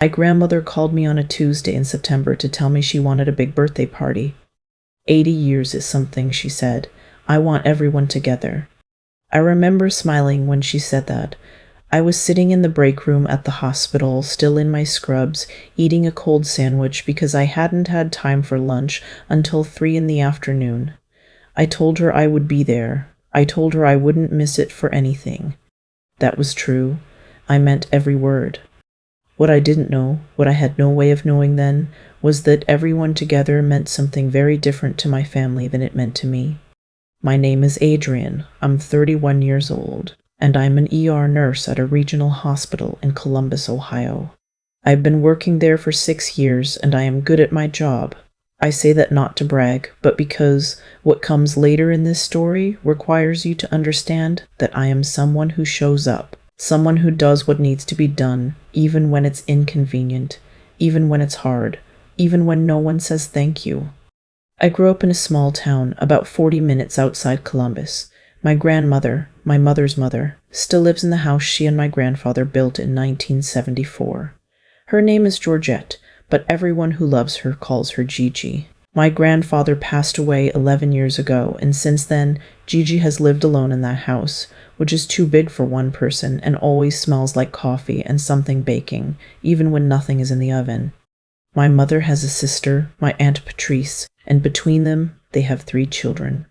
My grandmother called me on a Tuesday in September to tell me she wanted a big birthday party. 80 years is something, she said. I want everyone together. I remember smiling when she said that. I was sitting in the break room at the hospital, still in my scrubs, eating a cold sandwich because I hadn't had time for lunch until 3 in the afternoon. I told her I would be there. I told her I wouldn't miss it for anything. That was true. I meant every word. What I didn't know, what I had no way of knowing then, was that everyone together meant something very different to my family than it meant to me. My name is Adrienne. I'm 31 years old, and I'm an ER nurse at a regional hospital in Columbus, Ohio. I've been working there for 6 years, and I am good at my job. I say that not to brag, but because what comes later in this story requires you to understand that I am someone who shows up, someone who does what needs to be done, even when it's inconvenient, even when it's hard, even when no one says thank you. I grew up in a small town about 40 minutes outside Columbus. My grandmother, my mother's mother, still lives in the house she and my grandfather built in 1974. Her name is Georgette, but everyone who loves her calls her Gigi. My grandfather passed away 11 years ago, and since then, Gigi has lived alone in that house, which is too big for one person and always smells like coffee and something baking, even when nothing is in the oven. My mother has a sister, my Aunt Patrice, and between them, they have 3 children.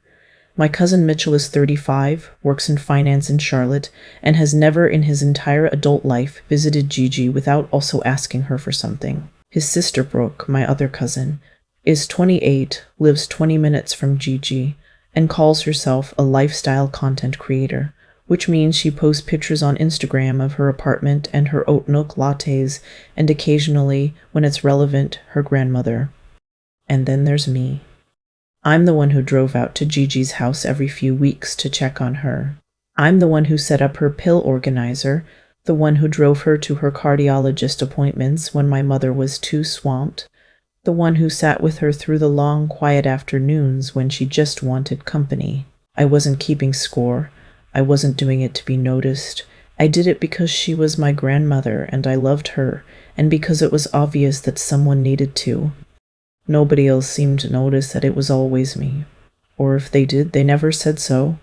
My cousin Mitchell is 35, works in finance in Charlotte, and has never in his entire adult life visited Gigi without also asking her for something. His sister Brooke, my other cousin, is 28, lives 20 minutes from Gigi, and calls herself a lifestyle content creator, which means she posts pictures on Instagram of her apartment and her oat milk lattes, and occasionally, when it's relevant, her grandmother. And then there's me. I'm the one who drove out to Gigi's house every few weeks to check on her. I'm the one who set up her pill organizer, the one who drove her to her cardiologist appointments when my mother was too swamped, the one who sat with her through the long, quiet afternoons when she just wanted company. I wasn't keeping score. I wasn't doing it to be noticed. I did it because she was my grandmother and I loved her, and because it was obvious that someone needed to. Nobody else seemed to notice that it was always me. Or if they did, they never said so.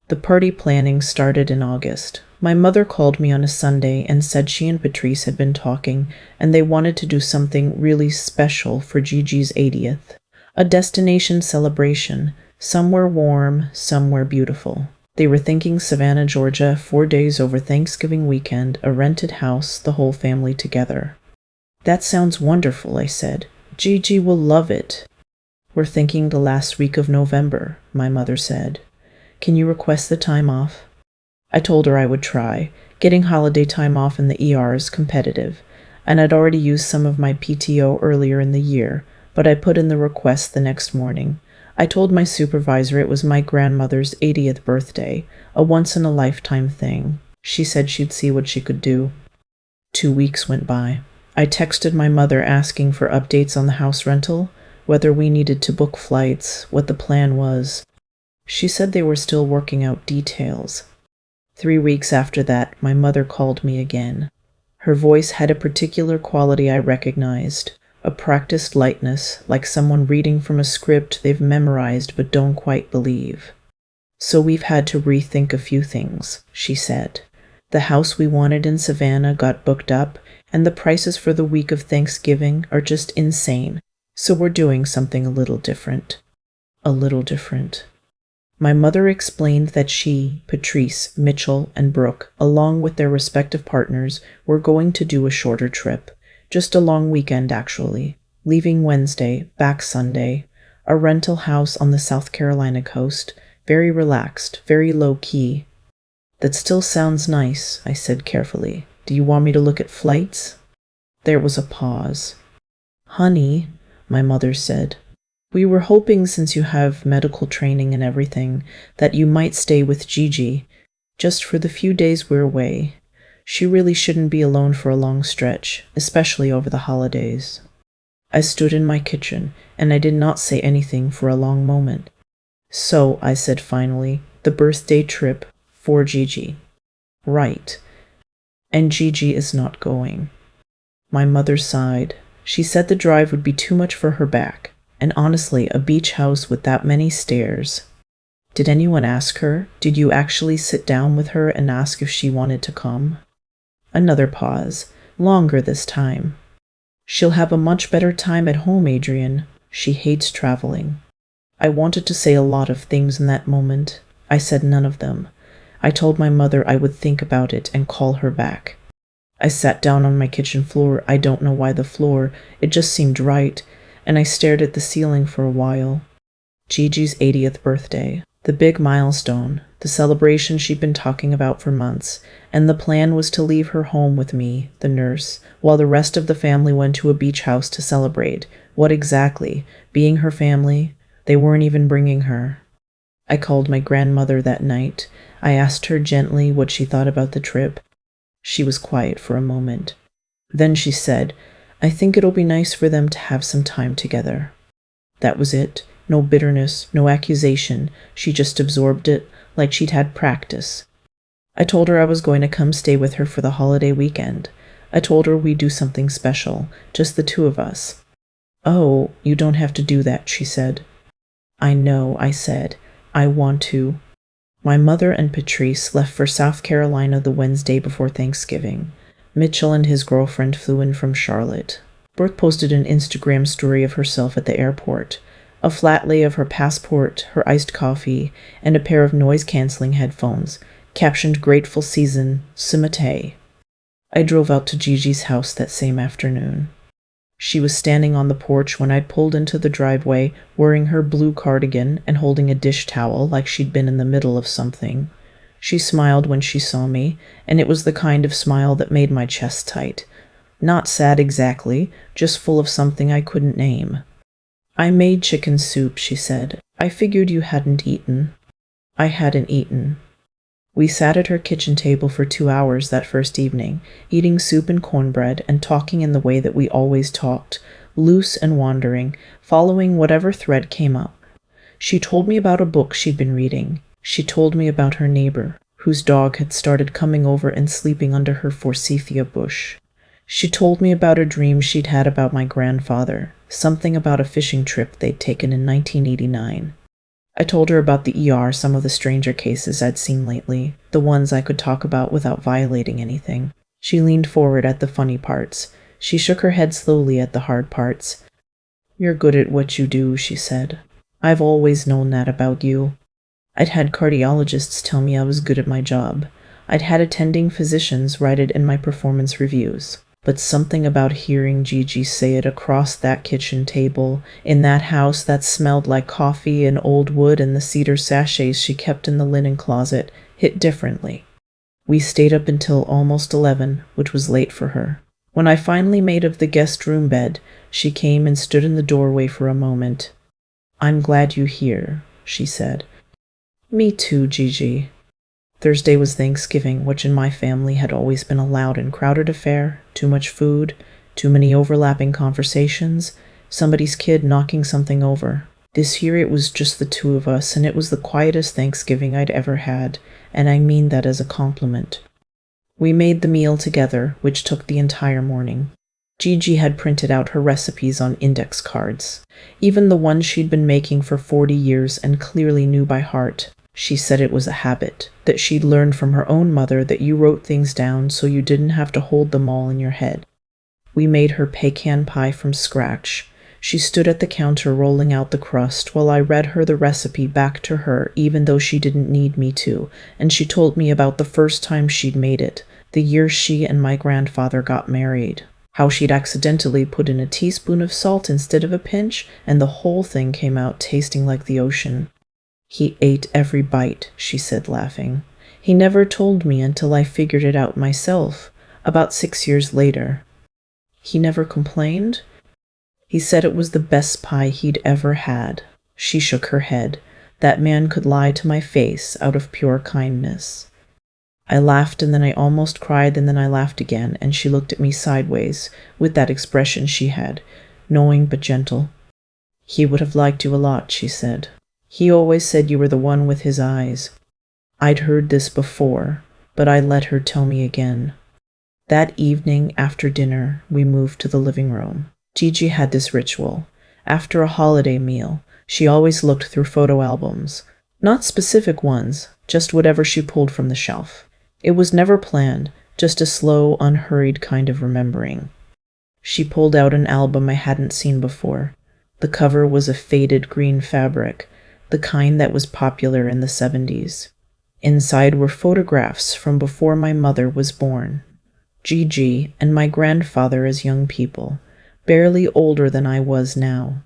The party planning started in August. My mother called me on a Sunday and said she and Patrice had been talking, and they wanted to do something really special for Gigi's 80th. A destination celebration, somewhere warm, somewhere beautiful. They were thinking Savannah, Georgia, 4 days over Thanksgiving weekend, a rented house, the whole family together. That sounds wonderful, I said. Gigi will love it. We're thinking the last week of November, my mother said. Can you request the time off? I told her I would try. Getting holiday time off in the ER is competitive, and I'd already used some of my PTO earlier in the year, but I put in the request the next morning. I told my supervisor it was my grandmother's 80th birthday, a once-in-a-lifetime thing. She said she'd see what she could do. 2 weeks went by. I texted my mother asking for updates on the house rental, whether we needed to book flights, what the plan was. She said they were still working out details. 3 weeks after that, my mother called me again. Her voice had a particular quality I recognized. A practiced lightness, like someone reading from a script they've memorized but don't quite believe. So we've had to rethink a few things, she said. The house we wanted in Savannah got booked up, and the prices for the week of Thanksgiving are just insane, so we're doing something a little different. A little different. My mother explained that she, Patrice, Mitchell, and Brooke, along with their respective partners, were going to do a shorter trip. Just a long weekend, actually. Leaving Wednesday, back Sunday. A rental house on the South Carolina coast. Very relaxed, very low-key. That still sounds nice, I said carefully. Do you want me to look at flights? There was a pause. Honey, my mother said, we were hoping since you have medical training and everything, that you might stay with Gigi, just for the few days we're away. She really shouldn't be alone for a long stretch, especially over the holidays. I stood in my kitchen, and I did not say anything for a long moment. So, I said finally, the birthday trip for Gigi. Right. And Gigi is not going. My mother sighed. She said the drive would be too much for her back, and honestly, a beach house with that many stairs. Did anyone ask her? Did you actually sit down with her and ask if she wanted to come? Another pause, longer this time. She'll have a much better time at home, Adrienne. She hates traveling. I wanted to say a lot of things in that moment. I said none of them. I told my mother I would think about it and call her back. I sat down on my kitchen floor. I don't know why the floor, it just seemed right, and I stared at the ceiling for a while. Gigi's 80th birthday, the big milestone, the celebration she'd been talking about for months, and the plan was to leave her home with me, the nurse, while the rest of the family went to a beach house to celebrate. What exactly? Being her family? They weren't even bringing her. I called my grandmother that night. I asked her gently what she thought about the trip. She was quiet for a moment. Then she said, "I think it'll be nice for them to have some time together." That was it. No bitterness, no accusation. She just absorbed it like she'd had practice. I told her I was going to come stay with her for the holiday weekend. I told her we'd do something special, just the two of us. "Oh, you don't have to do that," she said. "I know," I said. "I want to." My mother and Patrice left for South Carolina the Wednesday before Thanksgiving. Mitchell and his girlfriend flew in from Charlotte. Brooke posted an Instagram story of herself at the airport. A flat lay of her passport, her iced coffee, and a pair of noise-canceling headphones, captioned "Grateful Season, Simate." I drove out to Gigi's house that same afternoon. She was standing on the porch when I pulled into the driveway, wearing her blue cardigan and holding a dish towel like she'd been in the middle of something. She smiled when she saw me, and it was the kind of smile that made my chest tight. Not sad exactly, just full of something I couldn't name. "I made chicken soup," she said. "I figured you hadn't eaten." I hadn't eaten. We sat at her kitchen table for 2 hours that first evening, eating soup and cornbread and talking in the way that we always talked, loose and wandering, following whatever thread came up. She told me about a book she'd been reading. She told me about her neighbor, whose dog had started coming over and sleeping under her forsythia bush. She told me about a dream she'd had about my grandfather, something about a fishing trip they'd taken in 1989. I told her about the ER, some of the stranger cases I'd seen lately, the ones I could talk about without violating anything. She leaned forward at the funny parts. She shook her head slowly at the hard parts. "You're good at what you do," she said. "I've always known that about you." I'd had cardiologists tell me I was good at my job. I'd had attending physicians write it in my performance reviews. But something about hearing Gigi say it across that kitchen table, in that house that smelled like coffee and old wood and the cedar sachets she kept in the linen closet, hit differently. We stayed up until almost 11, which was late for her. When I finally made of the guest room bed, she came and stood in the doorway for a moment. "I'm glad you're here," she said. "Me too, Gigi." Thursday was Thanksgiving, which in my family had always been a loud and crowded affair. Too much food, too many overlapping conversations, somebody's kid knocking something over. This year it was just the two of us, and it was the quietest Thanksgiving I'd ever had, and I mean that as a compliment. We made the meal together, which took the entire morning. Gigi had printed out her recipes on index cards, even the ones she'd been making for 40 years and clearly knew by heart. She said it was a habit, that she'd learned from her own mother that you wrote things down so you didn't have to hold them all in your head. We made her pecan pie from scratch. She stood at the counter rolling out the crust while I read her the recipe back to her even though she didn't need me to, and she told me about the first time she'd made it, the year she and my grandfather got married. How she'd accidentally put in a teaspoon of salt instead of a pinch, and the whole thing came out tasting like the ocean. "He ate every bite," she said, laughing. "He never told me until I figured it out myself, about 6 years later." "He never complained?" "He said it was the best pie he'd ever had." She shook her head. "That man could lie to my face out of pure kindness." I laughed, and then I almost cried, and then I laughed again, and she looked at me sideways, with that expression she had, knowing but gentle. "He would have liked you a lot," she said. "He always said you were the one with his eyes." I'd heard this before, but I let her tell me again. That evening, after dinner, we moved to the living room. Gigi had this ritual. After a holiday meal, she always looked through photo albums. Not specific ones, just whatever she pulled from the shelf. It was never planned, just a slow, unhurried kind of remembering. She pulled out an album I hadn't seen before. The cover was a faded green fabric, the kind that was popular in the 70s. Inside were photographs from before my mother was born. Gigi and my grandfather as young people, barely older than I was now.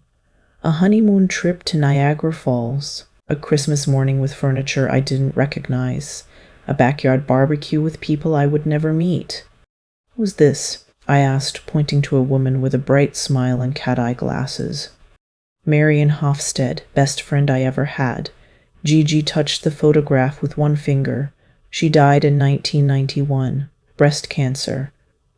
A honeymoon trip to Niagara Falls, a Christmas morning with furniture I didn't recognize, a backyard barbecue with people I would never meet. "Who's this?" I asked, pointing to a woman with a bright smile and cat-eye glasses. "Marion Hofstede, best friend I ever had." Gigi touched the photograph with one finger. She died in 1991. Breast cancer.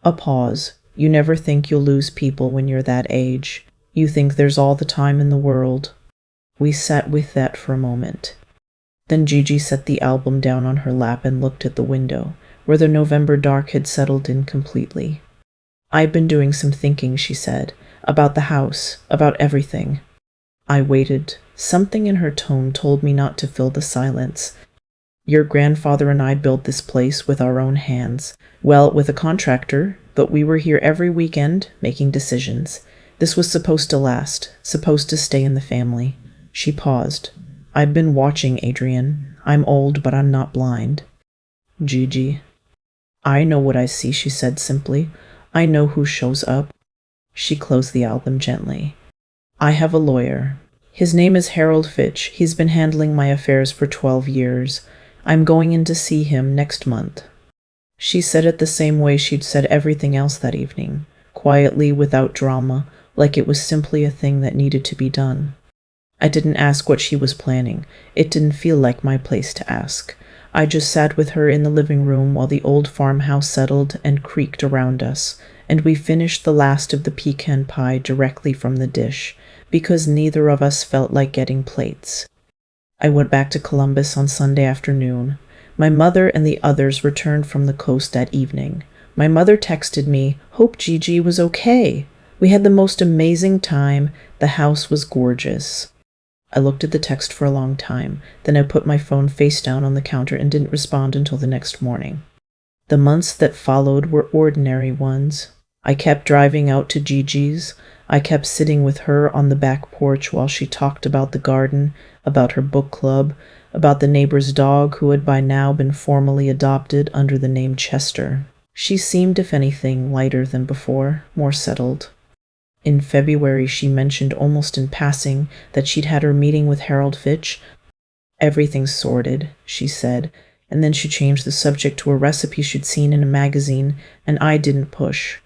A pause. You never think you'll lose people when you're that age. You think there's all the time in the world. We sat with that for a moment. Then Gigi set the album down on her lap and looked at the window, where the November dark had settled in completely. "I've been doing some thinking," she said, "about the house, about everything." I waited. Something in her tone told me not to fill the silence. "Your grandfather and I built this place with our own hands. Well, with a contractor, but we were here every weekend, making decisions. This was supposed to last, supposed to stay in the family." She paused. "I've been watching, Adrienne. I'm old, but I'm not blind." "Gigi." "I know what I see," she said simply. "I know who shows up." She closed the album gently. "I have a lawyer. His name is Harold Fitch. He's been handling my affairs for 12 years. I'm going in to see him next month." She said it the same way she'd said everything else that evening, quietly, without drama, like it was simply a thing that needed to be done. I didn't ask what she was planning. It didn't feel like my place to ask. I just sat with her in the living room while the old farmhouse settled and creaked around us, and we finished the last of the pecan pie directly from the dish, because neither of us felt like getting plates. I went back to Columbus on Sunday afternoon. My mother and the others returned from the coast that evening. My mother texted me, "Hope Gigi was okay. We had the most amazing time. The house was gorgeous." I looked at the text for a long time. Then I put my phone face down on the counter and didn't respond until the next morning. The months that followed were ordinary ones. I kept driving out to Gigi's. I kept sitting with her on the back porch while she talked about the garden, about her book club, about the neighbor's dog who had by now been formally adopted under the name Chester. She seemed, if anything, lighter than before, more settled. In February, she mentioned almost in passing that she'd had her meeting with Harold Fitch. "Everything's sorted," she said, and then she changed the subject to a recipe she'd seen in a magazine, and I didn't push.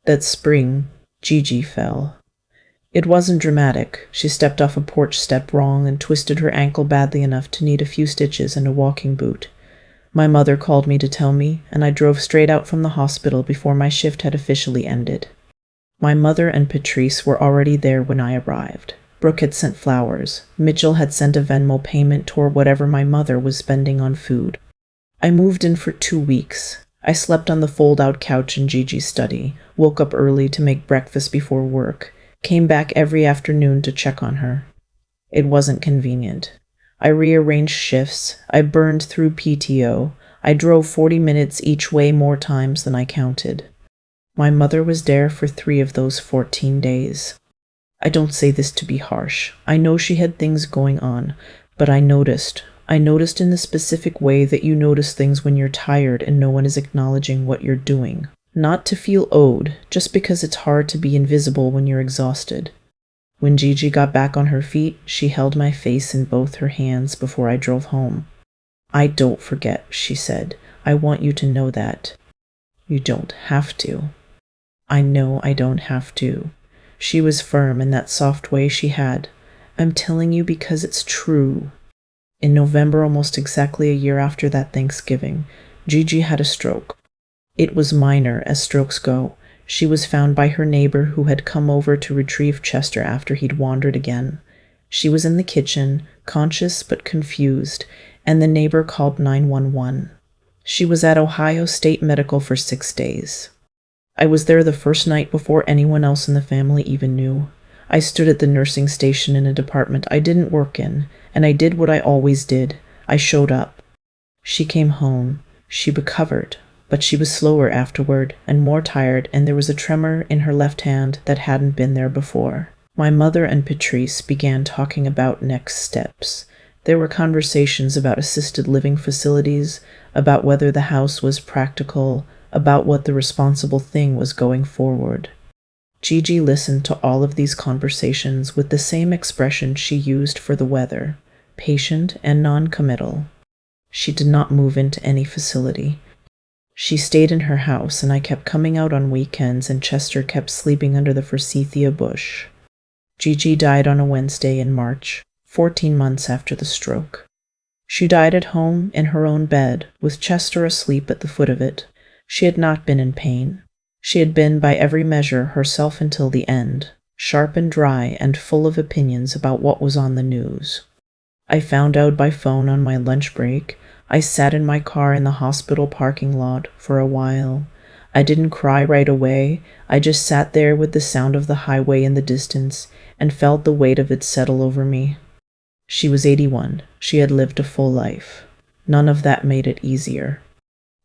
That spring, Gigi fell. It wasn't dramatic. She stepped off a porch step wrong and twisted her ankle badly enough to need a few stitches and a walking boot. My mother called me to tell me, and I drove straight out from the hospital before my shift had officially ended. My mother and Patrice were already there when I arrived. Brooke had sent flowers. Mitchell had sent a Venmo payment toward whatever my mother was spending on food. I moved in for 2 weeks. I slept on the fold-out couch in Gigi's study, woke up early to make breakfast before work, came back every afternoon to check on her. It wasn't convenient. I rearranged shifts. I burned through PTO. I drove 40 minutes each way more times than I counted. My mother was there for 3 of those 14 days. I don't say this to be harsh. I know she had things going on, but I noticed. I noticed in the specific way that you notice things when you're tired and no one is acknowledging what you're doing. Not to feel owed, just because it's hard to be invisible when you're exhausted. When Gigi got back on her feet, she held my face in both her hands before I drove home. "I don't forget," she said. "I want you to know that." "You don't have to." "I know I don't have to." She was firm in that soft way she had. "I'm telling you because it's true." In November, almost exactly a year after that Thanksgiving, Gigi had a stroke. It was minor, as strokes go. She was found by her neighbor who had come over to retrieve Chester after he'd wandered again. She was in the kitchen, conscious but confused, and the neighbor called 911. She was at Ohio State Medical for 6 days. I was there the first night before anyone else in the family even knew. I stood at the nursing station in a department I didn't work in, and I did what I always did. I showed up. She came home. She recovered, but she was slower afterward and more tired, and there was a tremor in her left hand that hadn't been there before. My mother and Patrice began talking about next steps. There were conversations about assisted living facilities, about whether the house was practical, about what the responsible thing was going forward. Gigi listened to all of these conversations with the same expression she used for the weather, patient and non-committal. She did not move into any facility. She stayed in her house, and I kept coming out on weekends, and Chester kept sleeping under the forsythia bush. Gigi died on a Wednesday in March, 14 months after the stroke. She died at home in her own bed, with Chester asleep at the foot of it. She had not been in pain. She had been, by every measure, herself until the end, sharp and dry and full of opinions about what was on the news. I found out by phone on my lunch break. I sat in my car in the hospital parking lot for a while. I didn't cry right away. I just sat there with the sound of the highway in the distance and felt the weight of it settle over me. She was 81. She had lived a full life. None of that made it easier.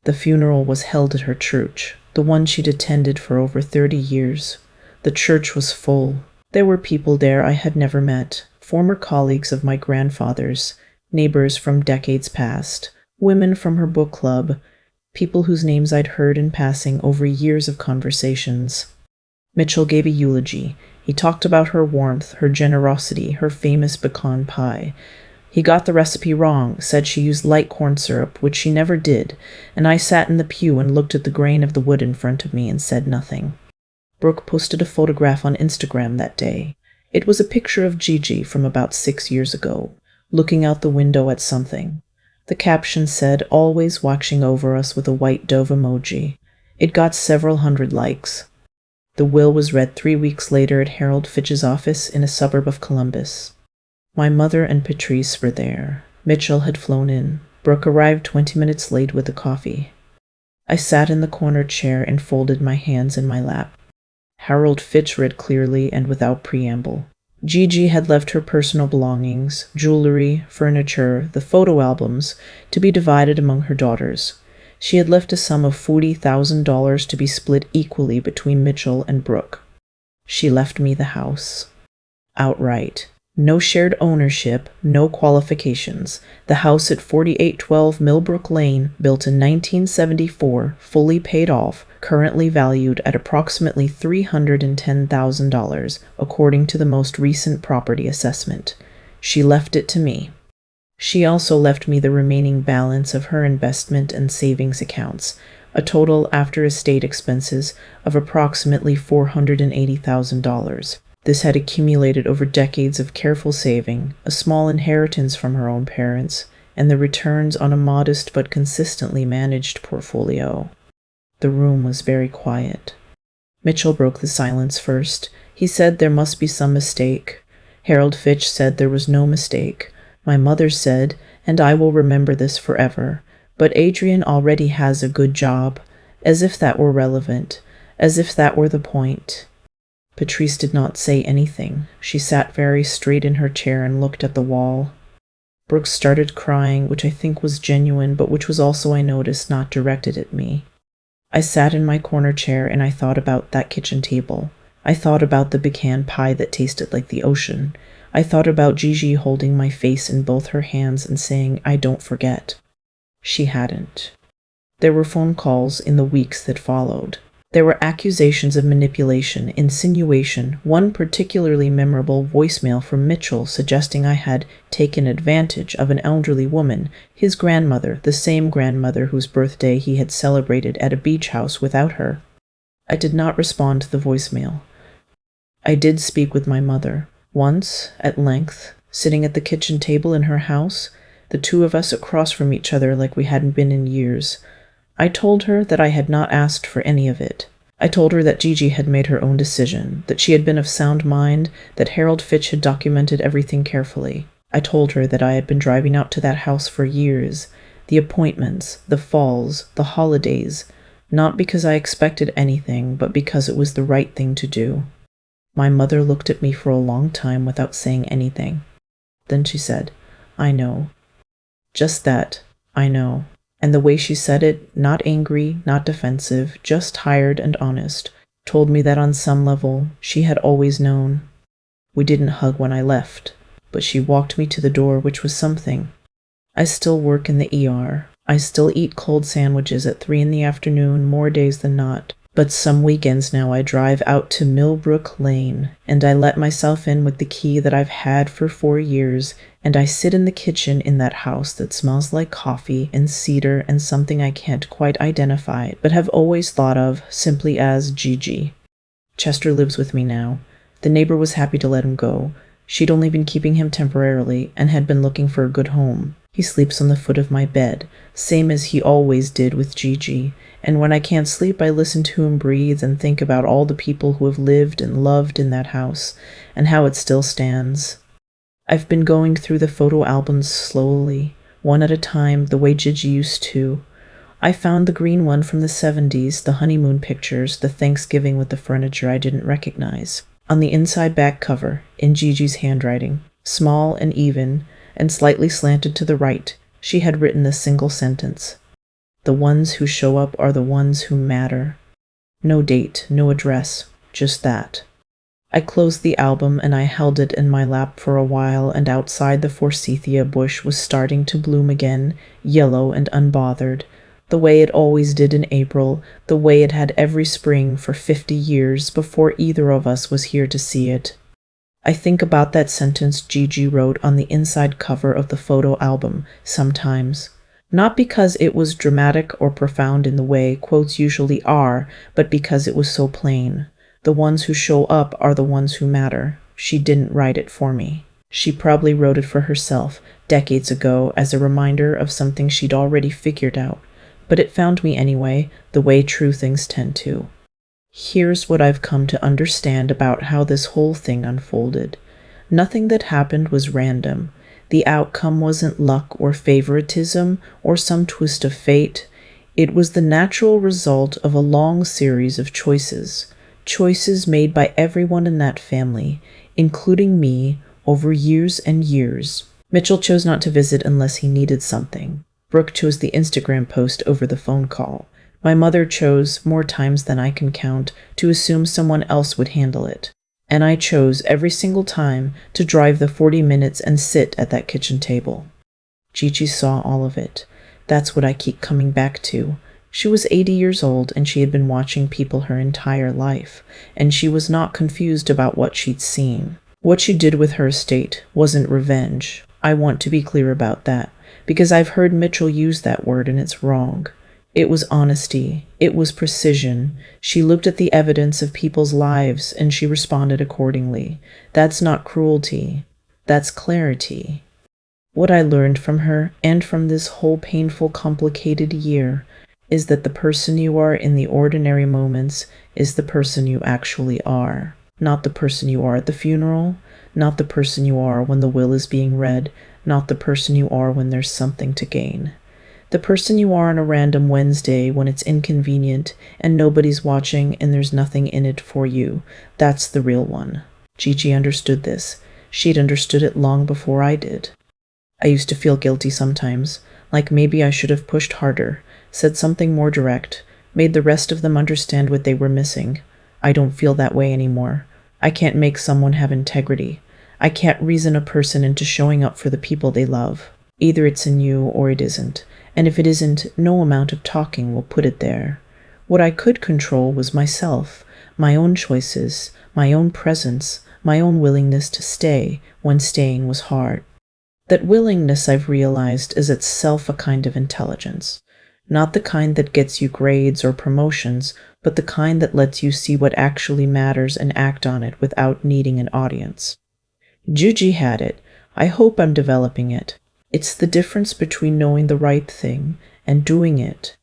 The funeral was held at her church, the one she'd attended for over 30 years. The church was full. There were people there I had never met, former colleagues of my grandfather's, neighbors from decades past, women from her book club, people whose names I'd heard in passing over years of conversations. Mitchell gave a eulogy. He talked about her warmth, her generosity, her famous pecan pie. He got the recipe wrong, said she used light corn syrup, which she never did, and I sat in the pew and looked at the grain of the wood in front of me and said nothing. Brooke posted a photograph on Instagram that day. It was a picture of Gigi from about 6 years ago, looking out the window at something. The caption said, "Always watching over us," with a white dove emoji. It got several hundred likes. The will was read 3 weeks later at Harold Fitch's office in a suburb of Columbus. My mother and Patrice were there. Mitchell had flown in. Brooke arrived 20 minutes late with the coffee. I sat in the corner chair and folded my hands in my lap. Harold Fitch read clearly and without preamble. Gigi had left her personal belongings, jewelry, furniture, the photo albums, to be divided among her daughters. She had left a sum of $40,000 to be split equally between Mitchell and Brooke. She left me the house. Outright. No shared ownership, no qualifications. The house at 4812 Millbrook Lane, built in 1974, fully paid off, currently valued at approximately $310,000, according to the most recent property assessment. She left it to me. She also left me the remaining balance of her investment and savings accounts, a total after estate expenses of approximately $480,000. This had accumulated over decades of careful saving, a small inheritance from her own parents, and the returns on a modest but consistently managed portfolio. The room was very quiet. Mitchell broke the silence first. He said there must be some mistake. Harold Fitch said there was no mistake. My mother said, and I will remember this forever, but Adrienne already has a good job, as if that were relevant, as if that were the point. Patrice did not say anything. She sat very straight in her chair and looked at the wall. Brooke started crying, which I think was genuine, but which was also, I noticed, not directed at me. I sat in my corner chair and I thought about that kitchen table. I thought about the pecan pie that tasted like the ocean. I thought about Gigi holding my face in both her hands and saying, "I don't forget." She hadn't. There were phone calls in the weeks that followed. There were accusations of manipulation, insinuation, one particularly memorable voicemail from Mitchell suggesting I had taken advantage of an elderly woman, his grandmother, the same grandmother whose birthday he had celebrated at a beach house without her. I did not respond to the voicemail. I did speak with my mother, once, at length, sitting at the kitchen table in her house, the two of us across from each other like we hadn't been in years. I told her that I had not asked for any of it. I told her that Gigi had made her own decision, that she had been of sound mind, that Harold Fitch had documented everything carefully. I told her that I had been driving out to that house for years, The appointments, the falls, the holidays, not because I expected anything, but because it was the right thing to do. My mother looked at me for a long time without saying anything. Then she said, "I know." Just that, "I know." And the way she said it, not angry, not defensive, just tired and honest, told me that on some level, she had always known. We didn't hug when I left, but she walked me to the door, which was something. I still work in the ER. I still eat cold sandwiches at 3 in the afternoon more days than not. But some weekends now I drive out to Millbrook Lane, and I let myself in with the key that I've had for 4 years, and I sit in the kitchen in that house that smells like coffee and cedar and something I can't quite identify, but have always thought of simply as Gigi. Chester lives with me now. The neighbor was happy to let him go. She'd only been keeping him temporarily and had been looking for a good home. He sleeps on the foot of my bed, same as he always did with Gigi, and when I can't sleep I listen to him breathe and think about all the people who have lived and loved in that house, and how it still stands. I've been going through the photo albums slowly, one at a time, the way Gigi used to. I found the green one from the 70s, the honeymoon pictures, the Thanksgiving with the furniture I didn't recognize. On the inside back cover, in Gigi's handwriting, small and even, and slightly slanted to the right, she had written this single sentence: "The ones who show up are the ones who matter." No date, no address, just that. I closed the album and I held it in my lap for a while, and outside the forsythia bush was starting to bloom again, yellow and unbothered, the way it always did in April, the way it had every spring for 50 years before either of us was here to see it. I think about that sentence Gigi wrote on the inside cover of the photo album sometimes, not because it was dramatic or profound in the way quotes usually are, but because it was so plain. The ones who show up are the ones who matter. She didn't write it for me. She probably wrote it for herself, decades ago, as a reminder of something she'd already figured out, but it found me anyway, the way true things tend to. Here's what I've come to understand about how this whole thing unfolded. Nothing that happened was random. The outcome wasn't luck or favoritism or some twist of fate. It was the natural result of a long series of choices. Choices made by everyone in that family, including me, over years and years. Mitchell chose not to visit unless he needed something. Brooke chose the Instagram post over the phone call. My mother chose, more times than I can count, to assume someone else would handle it. And I chose, every single time, to drive the 40 minutes and sit at that kitchen table. Gigi saw all of it. That's what I keep coming back to. She was 80 years old, and she had been watching people her entire life, and she was not confused about what she'd seen. What she did with her estate wasn't revenge. I want to be clear about that, because I've heard Mitchell use that word and it's wrong. It was honesty. It was precision. She looked at the evidence of people's lives and she responded accordingly. That's not cruelty. That's clarity. What I learned from her, and from this whole painful, complicated year, is that the person you are in the ordinary moments is the person you actually are. Not the person you are at the funeral, not the person you are when the will is being read, not the person you are when there's something to gain. The person you are on a random Wednesday when it's inconvenient and nobody's watching and there's nothing in it for you, that's the real one. Gigi understood this. She'd understood it long before I did. I used to feel guilty sometimes, like maybe I should have pushed harder, said something more direct, made the rest of them understand what they were missing. I don't feel that way anymore. I can't make someone have integrity. I can't reason a person into showing up for the people they love. Either it's in you or it isn't. And if it isn't, no amount of talking will put it there. What I could control was myself, my own choices, my own presence, my own willingness to stay when staying was hard. That willingness, I've realized, is itself a kind of intelligence. Not the kind that gets you grades or promotions, but the kind that lets you see what actually matters and act on it without needing an audience. Gigi had it. I hope I'm developing it. It's the difference between knowing the right thing and doing it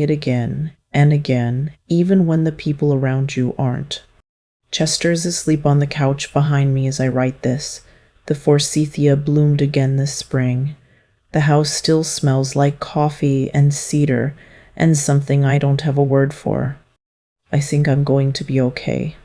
again and again, even when the people around you aren't. Chester is asleep on the couch behind me as I write this. The forsythia bloomed again this spring. The house still smells like coffee and cedar and something I don't have a word for. I think I'm going to be okay.